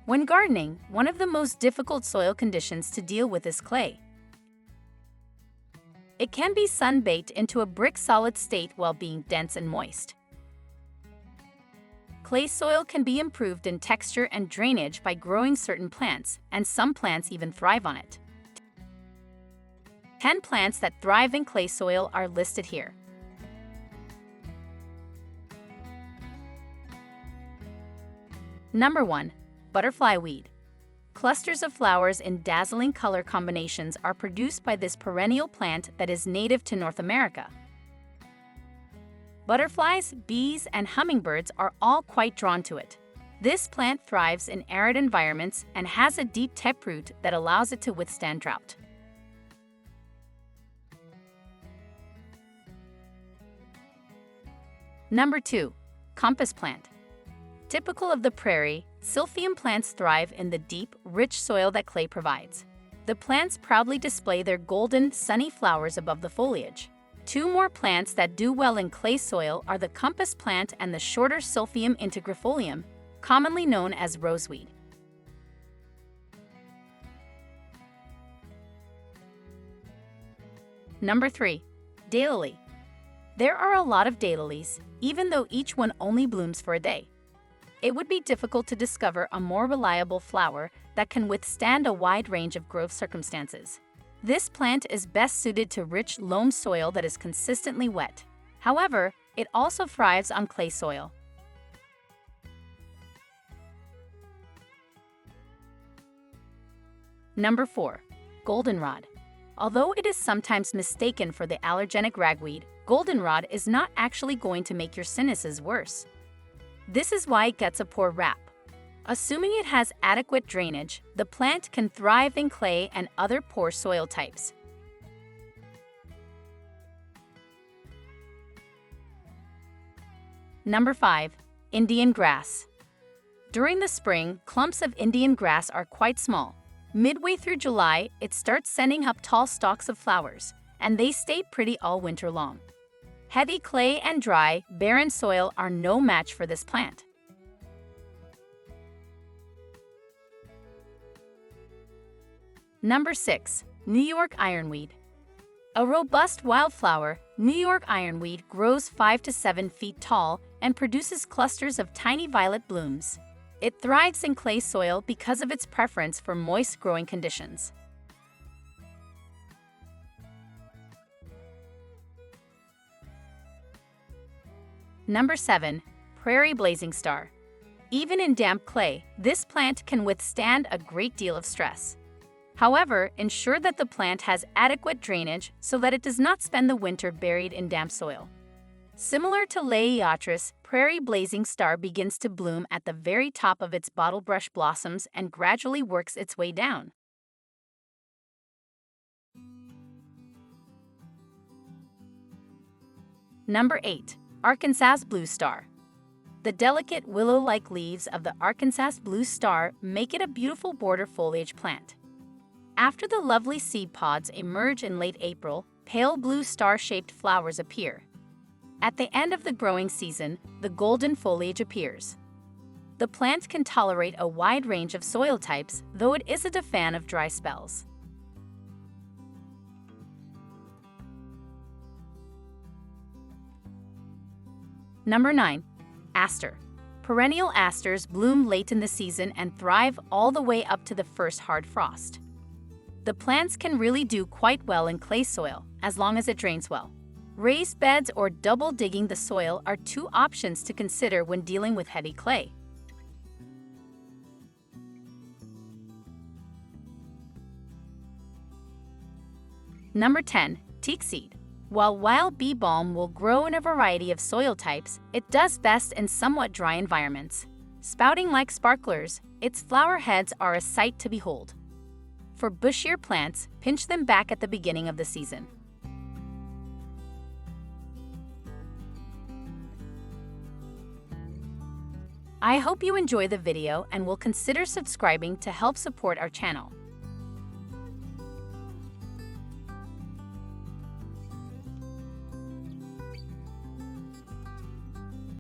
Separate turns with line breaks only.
When gardening, one of the most difficult soil conditions to deal with is clay. It can be sun-baked into a brick-solid state while being dense and moist. Clay soil can be improved in texture and drainage by growing certain plants, and some plants even thrive on it. 10 plants that thrive in clay soil are listed here. Number 1. Butterfly weed. Clusters of flowers in dazzling color combinations are produced by this perennial plant that is native to North America. Butterflies, bees, and hummingbirds are all quite drawn to it. This plant thrives in arid environments and has a deep taproot that allows it to withstand drought. Number 2. Compass plant. Typical of the prairie, silphium plants thrive in the deep, rich soil that clay provides. The plants proudly display their golden, sunny flowers above the foliage. 2 more plants that do well in clay soil are the compass plant and the shorter Silphium integrifolium, commonly known as roseweed. Number 3. Daylily. There are a lot of daylilies, even though each one only blooms for a day. It would be difficult to discover a more reliable flower that can withstand a wide range of growth circumstances. This plant is best suited to rich loam soil that is consistently wet. However, it also thrives on clay soil. Number 4. Goldenrod. Although it is sometimes mistaken for the allergenic ragweed, goldenrod is not actually going to make your sinuses worse. This is why it gets a poor rap. Assuming it has adequate drainage, the plant can thrive in clay and other poor soil types. Number 5. Indian grass. During the spring, clumps of Indian grass are quite small. Midway through July, it starts sending up tall stalks of flowers, and they stay pretty all winter long. Heavy clay and dry, barren soil are no match for this plant. Number 6. New York Ironweed. A robust wildflower, New York Ironweed grows 5 to 7 feet tall and produces clusters of tiny violet blooms. It thrives in clay soil because of its preference for moist growing conditions. Number 7. Prairie blazing star. Even in damp clay, this plant can withstand a great deal of stress. However, ensure that the plant has adequate drainage so that it does not spend the winter buried in damp soil. Similar to Laeotris, prairie blazing star begins to bloom at the very top of its bottlebrush blossoms and gradually works its way down. Number 8. Arkansas blue star. The delicate willow-like leaves of the Arkansas blue star make it a beautiful border foliage plant. After the lovely seed pods emerge in late April, pale blue star-shaped flowers appear. At the end of the growing season, the golden foliage appears. The plant can tolerate a wide range of soil types, though it isn't a fan of dry spells. Number 9. Aster. Perennial asters bloom late in the season and thrive all the way up to the first hard frost. The plants can really do quite well in clay soil, as long as it drains well. Raised beds or double digging the soil are 2 options to consider when dealing with heavy clay. Number 10. Tickseed. While wild bee balm will grow in a variety of soil types, it does best in somewhat dry environments. Spouting like sparklers, its flower heads are a sight to behold. For bushier plants, pinch them back at the beginning of the season. I hope you enjoy the video and will consider subscribing to help support our channel.